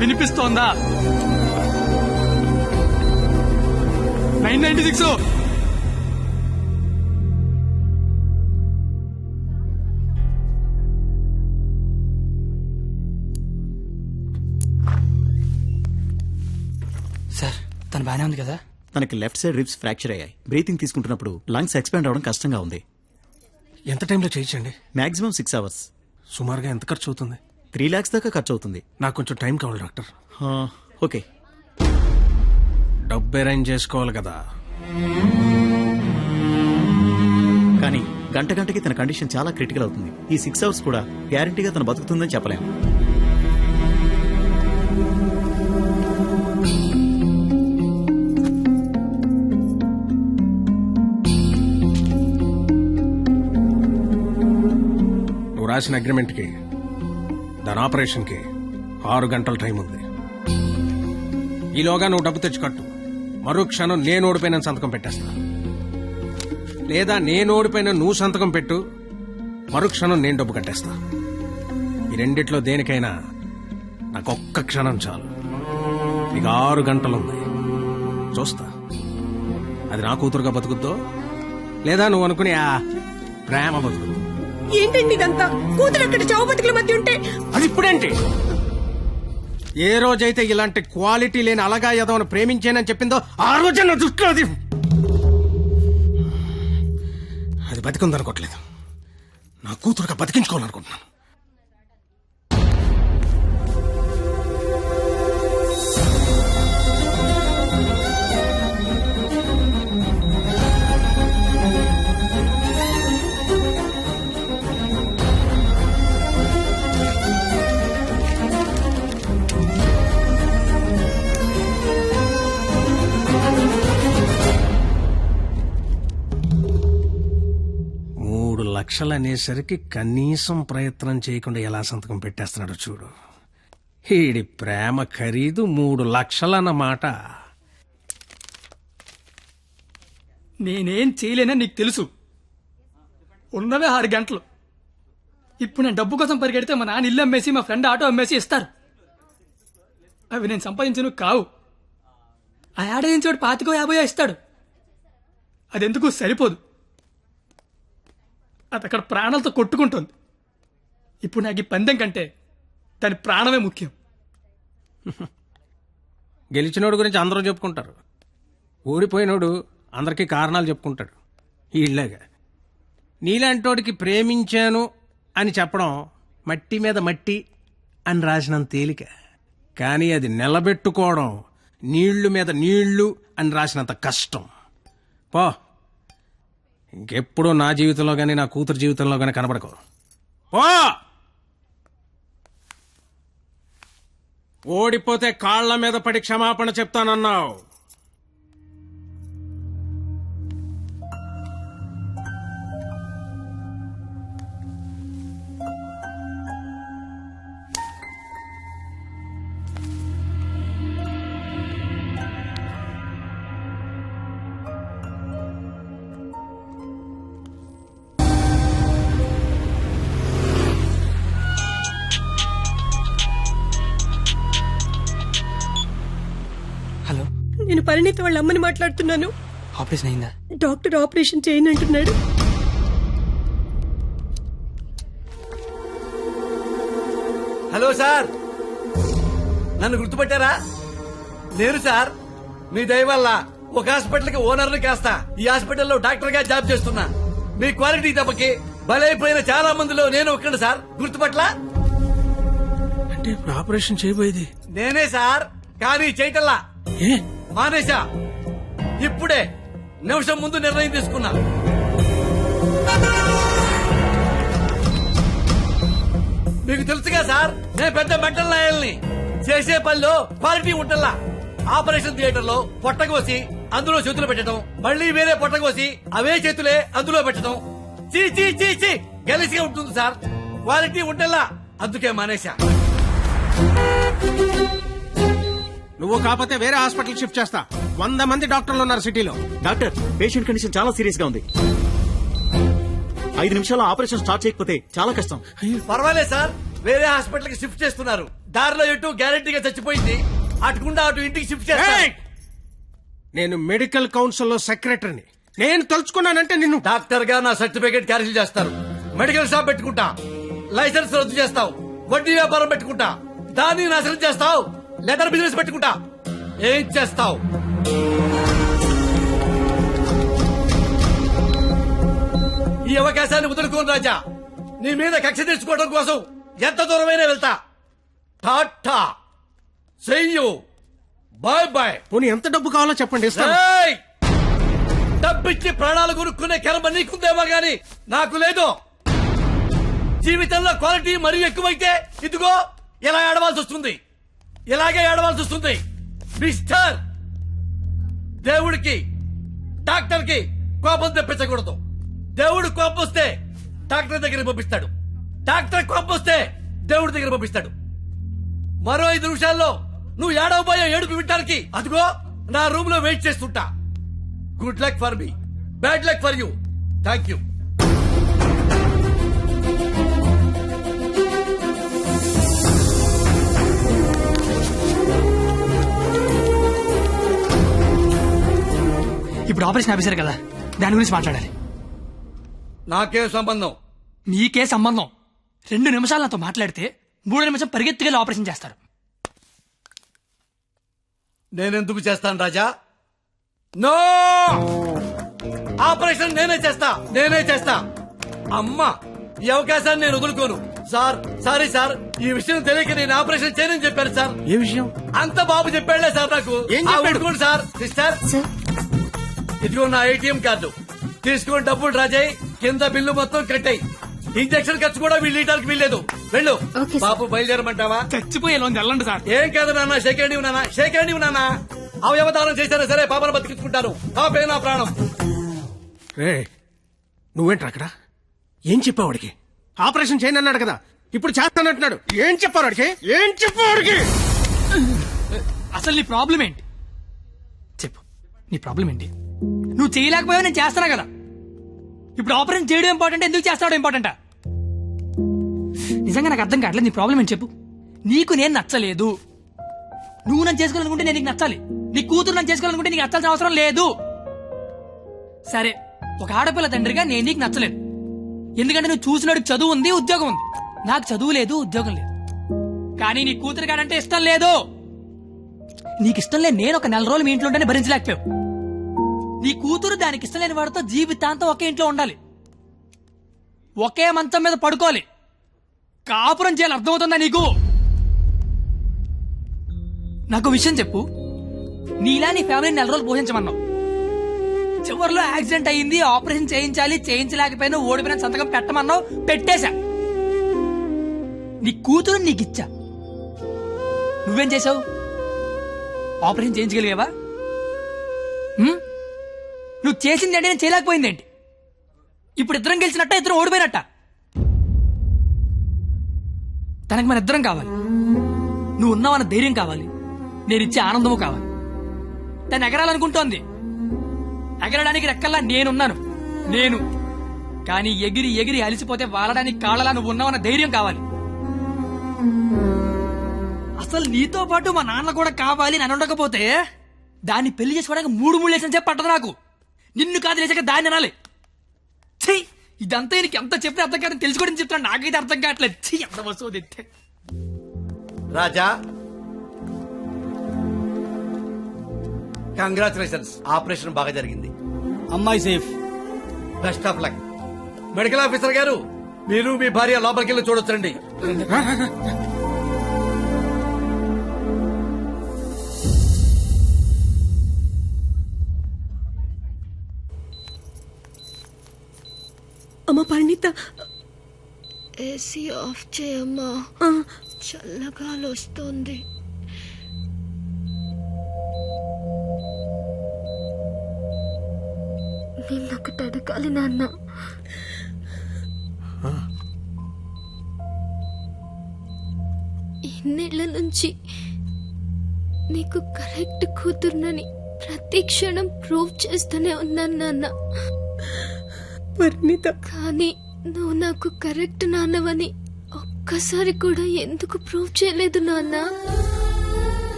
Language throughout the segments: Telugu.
వినిపిస్తోందా? 996. సార్ తను బానే ఉంది కదా? తనకి లెఫ్ట్ సైడ్ రిబ్స్ ఫ్రాక్చర్ అయ్యాయి. బ్రీతింగ్ తీసుకుంటున్నప్పుడు లంగ్స్ ఎక్స్పాండ్ అవడం కష్టంగా ఉంది. ఎంత టైంలో చేయించండి? Maximum 6 hours. సుమారుగా ఎంత ఖర్చు అవుతుంది? 3 lakhs దాకా ఖర్చు అవుతుంది. నాకు కొంచెం టైం కావాలి డాక్టర్. ఓకే, డబ్బు అరేంజ్ చేసుకోవాలి కదా. కానీ గంటకి తన కండిషన్ చాలా క్రిటికల్ అవుతుంది. ఈ 6 hours కూడా గ్యారంటీగా తను బతుకుతుందని చెప్పలేము. నువ్వు రాసిన అగ్రిమెంట్ కి, దాని ఆపరేషన్ కి 6 గంటల టైం ఉంది. ఈలోగా నువ్వు డబ్బు తెచ్చి కట్టు. మరో క్షణం నేను ఓడిపోయిన సంతకం పెట్టేస్తా. లేదా నేను ఓడిపోయిన నువ్వు సంతకం పెట్టు, మరుక్షణం నేను డబ్బు కట్టేస్తా. ఈ రెండిట్లో దేనికైనా నాకు ఒక్క క్షణం చాలు. నీకు 6 గంటలుంది. చూస్తా అది నా కూతురుగా బతుకుద్దో లేదా నువ్వు అనుకుని ఆ ప్రేమ బతుకుద్దు. ఏంటండి ఇదంతా? కూతురు అక్కడ చావు బతుకుల మధ్య ఉంటే అది ఇప్పుడేంటి? ఏ రోజైతే ఇలాంటి క్వాలిటీ లేని అలగా యదవను ప్రేమించానని చెప్పిందో ఆ రోజే నా దృష్టిలో అది బతికుందనుకోవట్లేదు. నా కూతురుగా బతికించుకోవాలనుకుంటున్నాను. లక్షలు అనేసరికి కనీసం ప్రయత్నం చేయకుండా ఎలా సంతకం పెట్టేస్తున్నాడు చూడు. ఈడి ప్రేమ ఖరీదు 3 లక్షలన్నమాట. నేనేం చేయలేనని నీకు తెలుసు. ఉన్నవే 6 గంటలు. ఇప్పుడు నేను డబ్బు కోసం పరిగెడితే మా నాన్న ఇల్లు అమ్మేసి మా ఫ్రెండ్ ఆటో అమ్మేసి ఇస్తారు. అవి నేను సంపాదించను కావు. ఆ ఏడాదించోడు 25-50 ఇస్తాడు. అదెందుకు సరిపోదు. అది అక్కడ ప్రాణాలతో కొట్టుకుంటుంది. ఇప్పుడు నాకు ఈ పందెం కంటే దాని ప్రాణమే ముఖ్యం. గెలిచినోడు గురించి అందరూ చెప్పుకుంటారు, ఓడిపోయినోడు అందరికీ కారణాలు చెప్పుకుంటాడు. ఇలాగా నీలాంటోడికి ప్రేమించాను అని చెప్పడం మట్టి మీద మట్టి అని రాసినంత తేలిక. కానీ అది నిలబెట్టుకోవడం నీళ్లు మీద నీళ్లు అని రాసినంత కష్టం. పో, ఇంకెప్పుడూ నా జీవితంలో గానీ నా కూతురు జీవితంలో గానీ కనబడకు. పో, ఓడిపోతే కాళ్ల మీద పడి క్షమాపణ చెప్తానన్నావు. హలో, నేను పరిణీతి వాళ్ళ అమ్మని మాట్లాడుతున్నాను. ఆపరేషన్ అయిందా? డాక్టర్ ఆపరేషన్ చేయనంటున్నాడు. హలో సార్, నన్ను గుర్తుపట్టారా? నేను సార్, మీ దయ వల్ల ఒక హాస్పిటల్ కి ఓనర్ని కాస్తా ఈ హాస్పిటల్లో డాక్టర్ గా జాబ్ చేస్తున్నా. మీ క్వాలిటీ దెబ్బకి బలైపోయిన చాలా మందిలో నేను ఒక్కడు సార్. గుర్తుపట్ల అంటే ఇప్పుడు ఆపరేషన్ చేయబోయేది నేనే సార్, కానీ చేయటల్లా ఏ? మానేశా. ఇప్పుడే నిమిషం ముందు నిర్ణయం తీసుకున్నా. మీకు తెలుసుగా సార్, నేను పెద్ద మెంటల్ లాయల్ని. చేసే పనిలో క్వాలిటీ ఉంటల్లా. ఆపరేషన్ థియేటర్ లో పొట్టకోసి అందులో చేతులు పెట్టడం, మళ్ళీ వేరే పొట్టకోసి అవే చేతులే అందులో పెట్టడం చీ చీ చీ చీ గెలిసిగా ఉంటుంది సార్. క్వాలిటీ ఉంటల్లా, అందుకే మానేశా. నువ్వు కాకపోతే వేరే హాస్పిటల్ షిఫ్ట్ చేస్తా. 100 మంది డాక్టర్లు ఉన్నారు సిటీలో. డాక్టర్, పేషెంట్ కండిషన్ చాలా సీరియస్ గా ఉంది. 5 నిమిషాల్లో ఆపరేషన్ స్టార్ట్ చేయకపోతే చాలా కష్టం. పర్వాలేదు సార్, వేరే హాస్పిటల్ కి షిఫ్ట్ చేస్తున్నారు. దారిలో ఎటు గ్యారెంటీగా చచ్చిపోయింది. అటుకుండా అటు ఇంటికి షిఫ్ట్ చేస్తారు. ఏయ్! నేను మెడికల్ కౌన్సిల్ లో సెక్రటరీని. నేను తలుచుకున్నానంటే నిన్ను డాక్టర్ గా నా సర్టిఫికేట్ క్యాన్సిల్ చేస్తారు. మెడికల్ షాప్ పెట్టుకుంటా, లైసెన్స్ రద్దు చేస్తావు. వడ్డీ వ్యాపారం పెట్టుకుంటా, దాన్ని నాశనం చేస్తావు. లెదర్ బిజినెస్ పెట్టుకుంటా, ఏం చేస్తావు? ఈ అవకాశాన్ని వదులుకోను రాజా. నీ మీద కక్ష తీర్చుకోవడం కోసం ఎంత దూరమైనా వెళ్తా. టాటా, చెయ్యు, బాయ్ బాయ్. పోనీ ఎంత డబ్బు కావాలో చెప్పండి, ఇస్తాను. ఏయ్! డబ్బిచ్చి ప్రాణాలు కొనుక్కునే కర్మ నీకుందేమో గాని నాకు లేదు. జీవితంలో క్వాలిటీ మరీ ఎక్కువైతే ఇదిగో ఇలా ఏడవాల్సి వస్తుంది. ఇలాగే ఏడవాల్సి వస్తుంది. మిస్టర్, దేవుడికి డాక్టర్ కి కోపం తెప్పించకూడదు. దేవుడు కోపం వస్తే డాక్టర్ దగ్గర పంపిస్తాడు. డాక్టర్ కోపం వస్తే దేవుడి దగ్గర పంపిస్తాడు. మరో 5 నిమిషాల్లో నువ్వు ఏడవబోయే ఏడుపు వినడానికి అదిగో నా రూమ్ లో వెయిట్ చేస్తుంటా. Good luck for me, bad luck for you. Thank you. ఇప్పుడు ఆపరేషన్ ఆఫీసర్ కదా, దాని గురించి మాట్లాడాలి. నాకే సంబంధం. మీకే సంబంధం. 2 నిమిషాలు నాతో మాట్లాడితే 3 నిమిషం పరిగెత్తుకెళ్ళి ఆపరేషన్ చేస్తారు. నేనెందుకు చేస్తాను రాజా? నో, ఆపరేషన్ నేనే చేస్తా. అమ్మా, ఈ అవకాశాన్ని నేను వదులుకోను. సార్, సారీ సార్, ఈ విషయం తెలియక నేను ఆపరేషన్ చేయనని చెప్పాను సార్. ఏ విషయం? అంత బాబు చెప్పాడులే సార్ నాకు. ఏం చెప్పాడు? ఊరుకోండి సార్. సిస్టర్, ఇదిగో నా ATM కార్డు తీసుకుని డబ్బులు రాజాయి. కింద బిల్లు మొత్తం కట్టాయి. ఇంజక్షన్ ఖర్చు కూడా వీళ్ళు ఇవ్వడానికి వీల్లేదు. వెళ్ళు. బాబు బయలుదేరమంటావా? చచ్చిపోయే వెళ్ళండి సార్. ఏం కాదు నాన్న, షేక్ హ్యాండ్ ఇవ్వు నాన్న. అవయవదానం చేశారా సరే, పాపను బతికించుకుంటాను. పాపే నా ప్రాణం. రే, నువ్వేంట్రా అక్కడ? ఏం చెప్పావు వాడికి? ఆపరేషన్ చేయను అన్నాడు కదా, ఇప్పుడు చేస్తానంటున్నాడు. ఏం చెప్పావు వాడికి? అసలు నీ ప్రాబ్లం ఏంటి చెప్పు. నీ ప్రాబ్లం ఏంటి? నువ్వు చేయలేకపోయావు, నేను చేస్తానా కదా. ఇప్పుడు ఆపరేషన్ చేయడం ఇంపార్టెంట్, ఎందుకు చేస్తాడు ఇంపార్టెంటా? నిజంగా నాకు అర్థం కావట్లేదు. నీ ప్రాబ్లం ఏంటి చెప్పు. నీకు నేను నచ్చలేదు. నువ్వు నన్ను చేసుకోవాలనుకుంటే నేను నీకు నచ్చాలి. నీ కూతురు నన్ను చేసుకోవాలనుకుంటే నీకు నచ్చాల్సిన అవసరం లేదు. సరే, ఒక ఆడపిల్ల తండ్రిగా నేను నీకు నచ్చలేదు. ఎందుకంటే నువ్వు చూసినోడికి చదువు ఉంది, ఉద్యోగం ఉంది. నాకు చదువు లేదు, ఉద్యోగం లేదు. కానీ నీ కూతురు కాడంటే ఇష్టం లేదు. నీకు ఇష్టం లేదు, నేను ఒక 4 రోజులు మీ ఇంట్లో ఉంటేనే భరించలేకపోయావు. నీ కూతురు దానికి ఇష్టం లేని వాడితో జీవితాంతం ఒకే ఇంట్లో ఉండాలి, ఒకే మంచం మీద పడుకోవాలి, కాపురం చేయాలి. అర్థమవుతుందా నీకు? నాకు విషయం చెప్పు. నీలా నీ ఫ్యామిలీని 4 రోజులు పోషించమన్నావు. చివరిలో యాక్సిడెంట్ అయ్యింది, ఆపరేషన్ చేయించాలి, చేయించలేకపోయినా ఓడిపోయిన సంతకం పెట్టమన్నావు, పెట్టేశా. నీ కూతురు నీకు ఇచ్చా. నువ్వేం చేసావు? ఆపరేషన్ చేయించగలిగావా? నువ్వు చేసింది అంటే నేను చేయలేకపోయింది ఏంటి? ఇప్పుడు ఇద్దరం గెలిచినట్ట, ఇద్దరం ఓడిపోయినట్ట? తనకి మన ఇద్దరం కావాలి. నువ్వు ఉన్నావన్న ధైర్యం కావాలి, నేను ఇచ్చే ఆనందము కావాలి. తను ఎగరాలనుకుంటోంది, ఎగరడానికి రెక్కల్లా నేను కానీ ఎగిరి ఎగిరి అలిసిపోతే వాలడానికి కాళ్ళలా నువ్వు ఉన్నావన్న ధైర్యం కావాలి. అసలు నీతో పాటు మా నాన్న కూడా కావాలి అని ఉండకపోతే దాన్ని పెళ్లి చేసుకోవడానికి 3 లేసిన చెప్పి పట్టదు నాకు. నిన్ను కాదు లేచాక దాన్ని అనాలి. ఛీ, ఇదంతా నీకు ఎంత చెప్పినా అర్థం కాదని తెలుసుకోవడం చెప్తాను. నాకైతే అర్థం కావట్లేదు. ఛీ, ఎంత వస్తువు తెస్తే. రాజా, కంగ్రాచులేషన్స్, ఆపరేషన్ బాగా జరిగింది. అమ్మాయి safe. Best of luck. Medical officer గారు, మీరు మీ భార్య లోపలికి వెళ్ళి చూడొచ్చండి. అమ్మ పరిణిత, ఏసీ ఆఫ్ చేయమ్మా, చల్లగాలి వస్తుంది. నిన్నొకటి అడగాలి నాన్న. ఇన్నేళ్ల నుంచి నీకు కరెక్ట్ కూతురునని ప్రతి క్షణం ప్రూవ్ చేస్తూనే ఉన్నాను నాన్న. పరిణిత, కానీ నువ్వు నాకు కరెక్ట్ నాన్నవని ఒక్క ఒక్కసారి కూడా ఎందుకు ప్రూవ్ చేయలేదు నాన్న?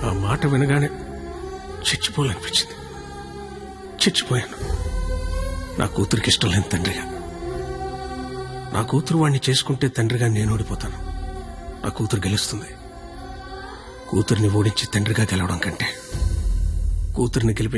ఆ మాట వినగానే చచ్చిపోవాలనిపించింది. చచ్చిపోయాను. నా కూతురికి ఇష్టం లేని తండ్రిగా. నా కూతురు వాడిని చేసుకుంటే తండ్రిగా నేను ఓడిపోతాను. నా కూతురు గెలుస్తుంది. కూతురిని ఓడించి తండ్రిగా గెలవడం కంటే కూతురిని గెలిపి